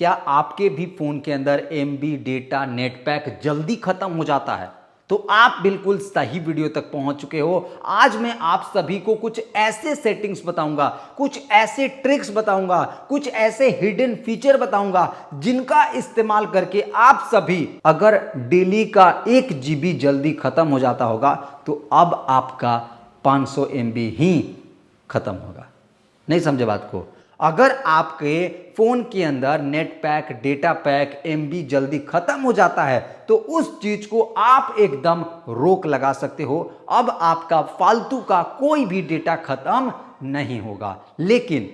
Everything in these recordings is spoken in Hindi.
क्या आपके भी फ़ोन के अंदर एमबी डेटा नेट पैक जल्दी ख़त्म हो जाता है? तो आप बिल्कुल सही वीडियो तक पहुंच चुके हो। आज मैं आप सभी को कुछ ऐसे सेटिंग्स बताऊंगा, कुछ ऐसे ट्रिक्स बताऊंगा, कुछ ऐसे हिडन फीचर बताऊंगा जिनका इस्तेमाल करके आप सभी अगर डेली का 1 GB जल्दी ख़त्म हो जाता होगा तो अब आपका 500 MB ही ख़त्म होगा। नहीं समझे बात को? अगर आपके फोन के अंदर net pack data pack MB जल्दी खत्म हो जाता है तो उस चीज को आप एकदम रोक लगा सकते हो। अब आपका फालतू का कोई भी डेटा खत्म नहीं होगा, लेकिन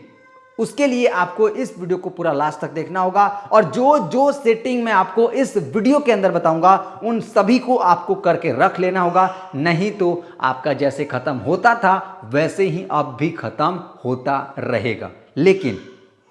उसके लिए आपको इस वीडियो को पूरा लास्ट तक देखना होगा और जो जो सेटिंग मैं आपको इस वीडियो के अंदर बताऊंगा उन सभी को आपको करके रख लेना होगा, नहीं तो आपका जैसे खत्म होता था वैसे ही अब भी खत्म होता रहेगा। लेकिन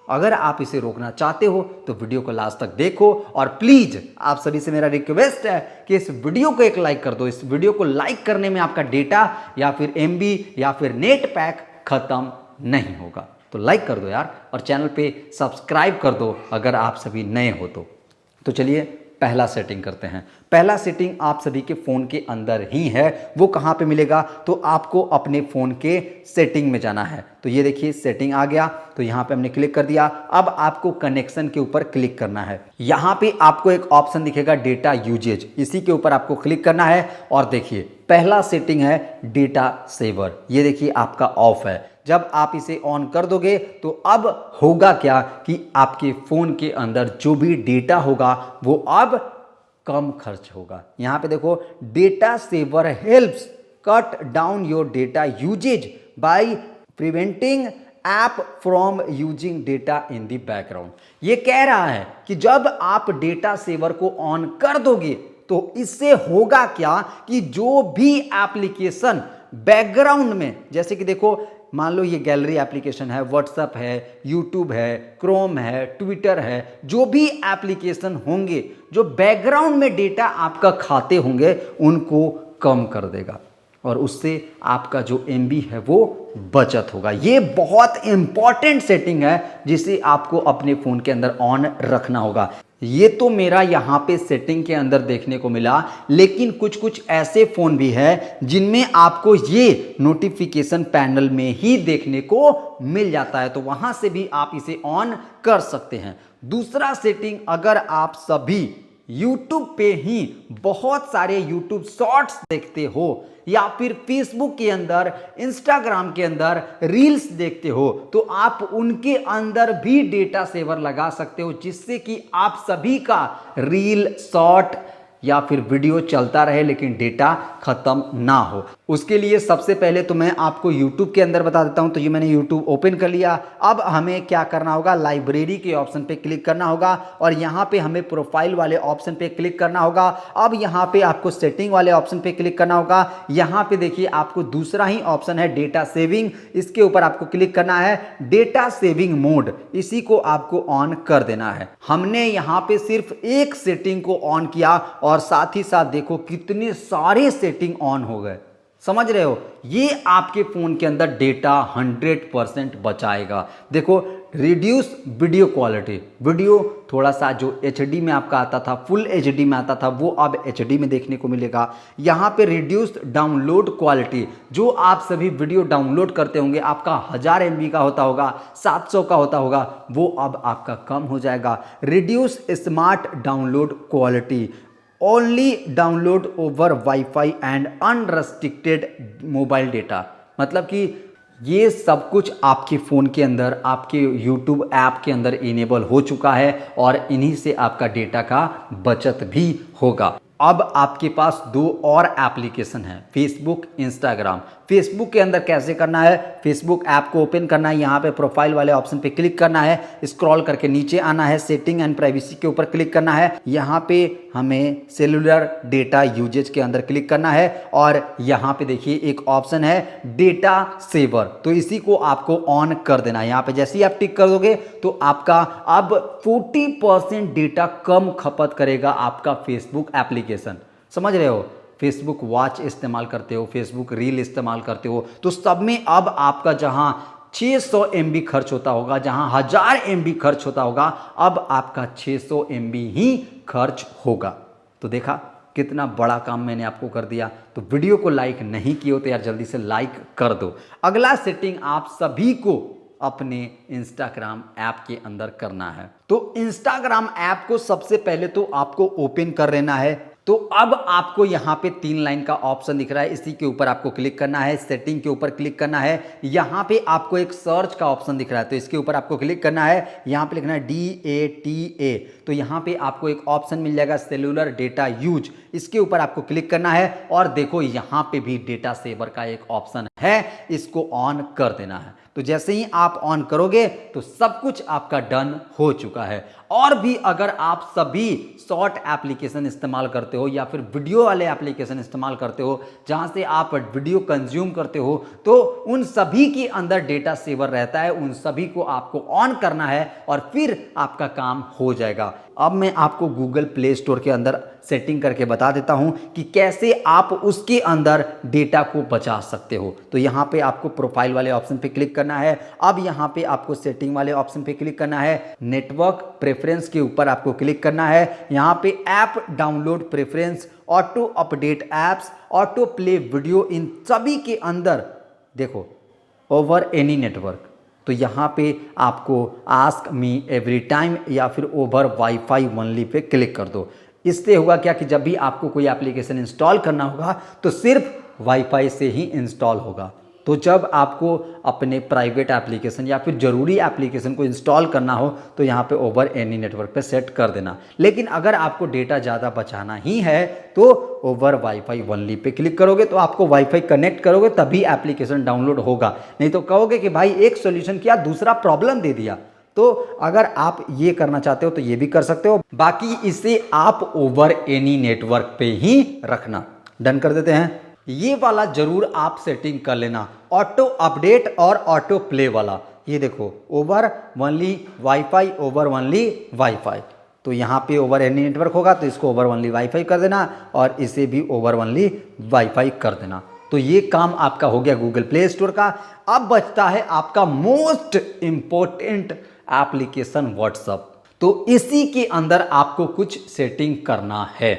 अगर आप इसे रोकना चाहते हो तो वीडियो को लास्ट तक देखो और प्लीज आप सभी से मेरा रिक्वेस्ट है कि इस वीडियो को एक लाइक कर दो। इस वीडियो को लाइक करने में आपका डेटा या फिर एमबी या फिर नेट पैक खत्म नहीं होगा। तो लाइक कर दो यार और चैनल पे सब्सक्राइब कर दो अगर आप सभी नए हो तो चलिए पहला सेटिंग करते हैं। पहला सेटिंग आप सभी के फ़ोन के अंदर ही है। वो कहाँ पे मिलेगा? तो आपको अपने फ़ोन के सेटिंग में जाना है। तो ये देखिए सेटिंग आ गया, तो यहाँ पे हमने क्लिक कर दिया। अब आपको कनेक्शन के ऊपर क्लिक करना है। यहाँ पे आपको एक ऑप्शन दिखेगा डेटा यूजेज, इसी के ऊपर आपको क्लिक करना है और देखिए पहला सेटिंग है डेटा सेवर। ये देखिए आपका ऑफ है। जब आप इसे ऑन कर दोगे तो अब होगा क्या कि आपके फ़ोन के अंदर जो भी डेटा होगा वो अब कम खर्च होगा। यहाँ पे देखो data saver helps cut down your data usage by preventing app from using data in the background. ये कह रहा है कि जब आप डेटा सेवर को ऑन कर दोगे तो इससे होगा क्या कि जो भी एप्लीकेशन बैकग्राउंड में, जैसे कि देखो मान लो ये गैलरी एप्लीकेशन है, व्हाट्सएप है, यूट्यूब है, क्रोम है, ट्विटर है, जो भी एप्लीकेशन होंगे जो बैकग्राउंड में डेटा आपका खाते होंगे उनको कम कर देगा और उससे आपका जो एमबी है वो बचत होगा। ये बहुत इंपॉर्टेंट सेटिंग है जिसे आपको अपने फ़ोन के अंदर ऑन रखना होगा। ये तो मेरा यहाँ पे सेटिंग के अंदर देखने को मिला, लेकिन कुछ कुछ ऐसे फ़ोन भी है जिनमें आपको ये नोटिफिकेशन पैनल में ही देखने को मिल जाता है, तो वहाँ से भी आप इसे ऑन कर सकते हैं। दूसरा सेटिंग, अगर आप सभी YouTube पे ही बहुत सारे YouTube शॉर्ट्स देखते हो या फिर फेसबुक के अंदर, इंस्टाग्राम के अंदर रील्स देखते हो तो आप उनके अंदर भी डेटा सेवर लगा सकते हो, जिससे कि आप सभी का रील, शॉर्ट या फिर वीडियो चलता रहे लेकिन डेटा खत्म ना हो। उसके लिए सबसे पहले तो मैं आपको YouTube के अंदर बता देता हूं। तो ये मैंने YouTube ओपन कर लिया। अब हमें क्या करना होगा? लाइब्रेरी के ऑप्शन पे क्लिक करना होगा और यहाँ पे हमें प्रोफाइल वाले ऑप्शन पे क्लिक करना होगा। अब यहाँ पे आपको सेटिंग वाले ऑप्शन पे क्लिक करना होगा। यहाँ पे देखिए आपको दूसरा ही ऑप्शन है डेटा सेविंग, इसके ऊपर आपको क्लिक करना है। डेटा सेविंग मोड, इसी को आपको ऑन कर देना है। हमने यहाँ पे सिर्फ एक सेटिंग को ऑन किया और साथ ही साथ देखो कितने सारे सेटिंग ऑन हो गए। समझ रहे हो? ये आपके फोन के अंदर डेटा 100% बचाएगा। देखो रिड्यूस वीडियो क्वालिटी, वीडियो थोड़ा सा जो HD में आपका आता था, फुल HD में आता था, वो अब HD में देखने को मिलेगा। यहाँ पे रिड्यूस्ड डाउनलोड क्वालिटी, जो आप सभी वीडियो डाउनलोड करते होंगे आपका 1000 MB का होता होगा, 700 का होता होगा, वो अब आपका कम हो जाएगा। Reduce smart download quality, only download over wifi and unrestricted mobile data, मतलब कि ये सब कुछ आपके फ़ोन के अंदर, आपके YouTube ऐप के अंदर इनेबल हो चुका है और इन्हीं से आपका डेटा का बचत भी होगा। अब आपके पास दो और एप्लीकेशन है, फेसबुक, इंस्टाग्राम। फेसबुक के अंदर कैसे करना है? फेसबुक ऐप को ओपन करना है, यहाँ पे प्रोफाइल वाले ऑप्शन पे क्लिक करना है, स्क्रॉल करके नीचे आना है, सेटिंग एंड प्राइवेसी के ऊपर क्लिक करना है। यहाँ पे हमें सेलुलर डेटा यूजेज के अंदर क्लिक करना है और यहाँ पे देखिए एक ऑप्शन है डेटा सेवर, तो इसी को आपको ऑन कर देना है। यहाँ पे जैसे ही आप टिक कर दोगे तो आपका अब 40% डेटा कम खपत करेगा आपका फेसबुक एप्लीकेशन। समझ रहे हो? फेसबुक वॉच इस्तेमाल करते हो, फेसबुक रील इस्तेमाल करते हो, तो सब में अब आपका जहां 600 MB खर्च होता होगा, जहां 1000 MB खर्च होता होगा, अब आपका 600 MB ही खर्च होगा। तो देखा कितना बड़ा काम मैंने आपको कर दिया। तो वीडियो को लाइक नहीं किए हो तो यार जल्दी से लाइक कर दो। अगला सेटिंग आप सभी को अपने इंस्टाग्राम ऐप के अंदर करना है। तो इंस्टाग्राम ऐप को सबसे पहले तो आपको ओपन कर लेना है। तो अब आपको यहाँ पे 3 लाइन का ऑप्शन दिख रहा है, इसी के ऊपर आपको क्लिक करना है, सेटिंग के ऊपर क्लिक करना है। यहाँ पे आपको एक सर्च का ऑप्शन दिख रहा है, तो इसके ऊपर आपको क्लिक करना है। यहाँ पे लिखना है DATA, तो यहाँ पे आपको एक ऑप्शन मिल जाएगा सेलुलर डेटा यूज, इसके ऊपर आपको क्लिक करना है। और देखो यहाँ पे भी डेटा सेवर का एक ऑप्शन है, इसको ऑन कर देना है। तो जैसे ही आप ऑन करोगे तो सब कुछ आपका डन हो चुका है। और भी अगर आप सभी शॉर्ट एप्लीकेशन इस्तेमाल करते हो या फिर वीडियो वाले एप्लीकेशन इस्तेमाल करते हो जहां से आप वीडियो कंज्यूम करते हो, तो उन सभी के अंदर डेटा सेवर रहता है, उन सभी को आपको ऑन करना है और फिर आपका काम हो जाएगा। अब मैं आपको गूगल प्ले स्टोर के अंदर सेटिंग करके बता देता हूं कि कैसे आप उसके अंदर डेटा को बचा सकते हो। तो यहाँ पे आपको प्रोफाइल वाले ऑप्शन पे क्लिक करना है। अब यहाँ पे आपको सेटिंग वाले ऑप्शन पे क्लिक करना है। नेटवर्क प्रेफरेंस के ऊपर आपको क्लिक करना है। यहाँ पे app download preference, auto update apps, auto play video, इन सभी के अंदर देखो ओवर एनी नेटवर्क, तो यहाँ पे आपको आस्क मी एवरी टाइम या फिर over wifi only pay click कर दो। इससे होगा क्या कि जब भी आपको कोई एप्लीकेशन इंस्टॉल करना होगा तो सिर्फ वाईफाई से ही इंस्टॉल होगा। तो जब आपको अपने प्राइवेट एप्लीकेशन या फिर ज़रूरी एप्लीकेशन को इंस्टॉल करना हो तो यहाँ पे ओवर एनी नेटवर्क पे सेट कर देना। लेकिन अगर आपको डेटा ज़्यादा बचाना ही है तो over wifi only pay click करोगे, तो आपको वाईफाई कनेक्ट करोगे तभी एप्लीकेशन डाउनलोड होगा, नहीं तो कहोगे कि भाई एक सोल्यूशन किया दूसरा प्रॉब्लम दे दिया। तो अगर आप ये करना चाहते हो तो ये भी कर सकते हो, बाकी इसे आप ओवर एनी नेटवर्क पे ही रखना। डन कर देते हैं। ये वाला जरूर आप सेटिंग कर लेना, ऑटो अपडेट और ऑटो प्ले वाला। ये देखो over only wifi, over only wifi, तो यहाँ पे ओवर एनी नेटवर्क होगा तो इसको ओवर ओनली वाईफाई कर देना और इसे भी ओवर ओनली वाईफाई कर देना। तो ये काम आपका हो गया गूगल प्ले स्टोर का। अब बचता है आपका मोस्ट इंपॉर्टेंट एप्लीकेशन व्हाट्सएप। तो इसी के अंदर आपको कुछ सेटिंग करना है।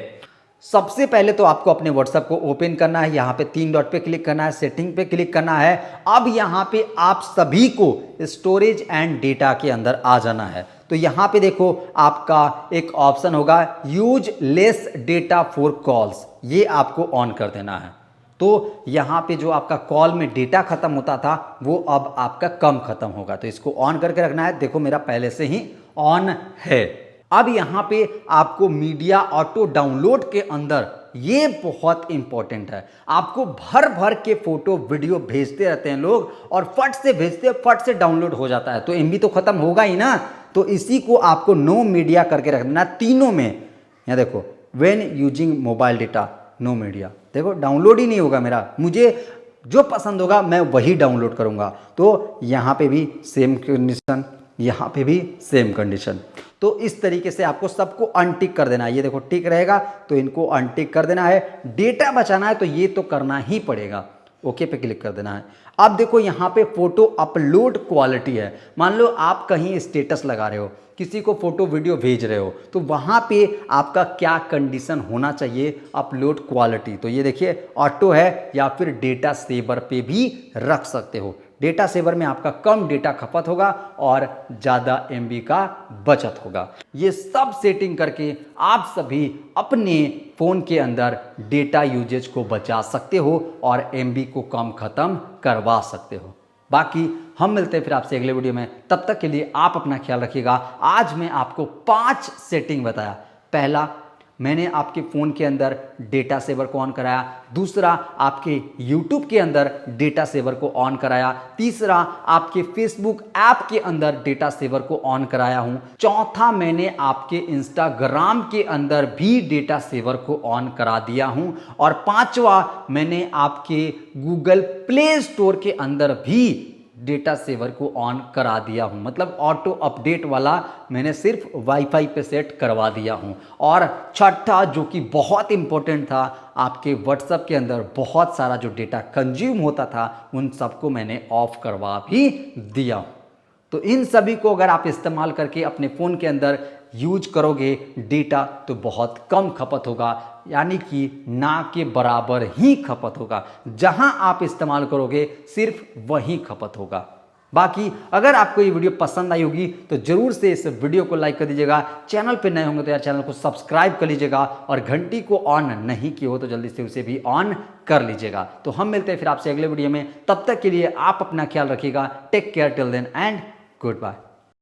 सबसे पहले तो आपको अपने व्हाट्सएप को ओपन करना है, यहाँ पे 3 डॉट पे क्लिक करना है, सेटिंग पे क्लिक करना है। अब यहाँ पे आप सभी को स्टोरेज एंड डेटा के अंदर आ जाना है। तो यहाँ पे देखो आपका एक ऑप्शन होगा use less data for calls, ये आपको ऑन कर देना है। तो यहाँ पे जो आपका कॉल में डेटा खत्म होता था वो अब आपका कम खत्म होगा, तो इसको ऑन करके रखना है। देखो मेरा पहले से ही ऑन है। अब यहाँ पे आपको मीडिया ऑटो डाउनलोड के अंदर, ये बहुत इंपॉर्टेंट है, आपको भर भर के फोटो वीडियो भेजते रहते हैं लोग और फट से भेजते फट से डाउनलोड हो जाता है, तो एमबी तो खत्म होगा ही ना। तो इसी को आपको नो मीडिया करके रख देना तीनों में। यहाँ देखो when using mobile data no media, देखो डाउनलोड ही नहीं होगा मेरा, मुझे जो पसंद होगा मैं वही डाउनलोड करूंगा। तो यहाँ पे भी सेम कंडीशन, यहाँ पे भी सेम कंडीशन। तो इस तरीके से आपको सबको अनटिक कर देना है। ये देखो टिक रहेगा तो इनको अनटिक कर देना है। डेटा बचाना है तो ये तो करना ही पड़ेगा, ओके पे क्लिक कर देना है। अब देखो यहाँ पे फोटो अपलोड क्वालिटी है। मान लो आप कहीं स्टेटस लगा रहे हो, किसी को फोटो वीडियो भेज रहे हो, तो वहाँ पे आपका क्या कंडीशन होना चाहिए अपलोड क्वालिटी। तो ये देखिए ऑटो है या फिर डेटा सेवर पे भी रख सकते हो। डेटा सेवर में आपका कम डेटा खपत होगा और ज़्यादा एमबी का बचत होगा। ये सब सेटिंग करके आप सभी अपने फ़ोन के अंदर डेटा यूजेज को बचा सकते हो और एमबी को कम ख़त्म करवा सकते हो। बाकी हम मिलते हैं फिर आपसे अगले वीडियो में, तब तक के लिए आप अपना ख्याल रखिएगा। आज मैं आपको 5 सेटिंग बताया। पहला, मैंने आपके फ़ोन के अंदर डेटा सेवर को ऑन कराया। दूसरा, आपके YouTube के अंदर डेटा सेवर को ऑन कराया। तीसरा, आपके Facebook ऐप के अंदर डेटा सेवर को ऑन कराया हूं। चौथा, मैंने आपके Instagram के अंदर भी डेटा सेवर को ऑन करा दिया हूं। और पांचवा, मैंने आपके Google प्ले स्टोर के अंदर भी डेटा सेवर को ऑन करा दिया हूं, मतलब ऑटो अपडेट वाला मैंने सिर्फ वाईफाई पे सेट करवा दिया हूं। और छठा जो कि बहुत इंपॉर्टेंट था, आपके व्हाट्सएप के अंदर बहुत सारा जो डेटा कंज्यूम होता था उन सबको मैंने ऑफ करवा भी दिया हूं। तो इन सभी को अगर आप इस्तेमाल करके अपने फ़ोन के अंदर यूज करोगे डेटा तो बहुत कम खपत होगा, यानी कि ना के बराबर ही खपत होगा। जहां आप इस्तेमाल करोगे सिर्फ वहीं खपत होगा। बाकी अगर आपको ये वीडियो पसंद आई होगी तो जरूर से इस वीडियो को लाइक कर दीजिएगा। चैनल पे नए होंगे तो यार चैनल को सब्सक्राइब कर लीजिएगा, और घंटी को ऑन नहीं किया हो तो जल्दी से उसे भी ऑन कर लीजिएगा। तो हम मिलते हैं फिर आपसे अगले वीडियो में, तब तक के लिए आप अपना ख्याल रखिएगा। Take care till then and good bye.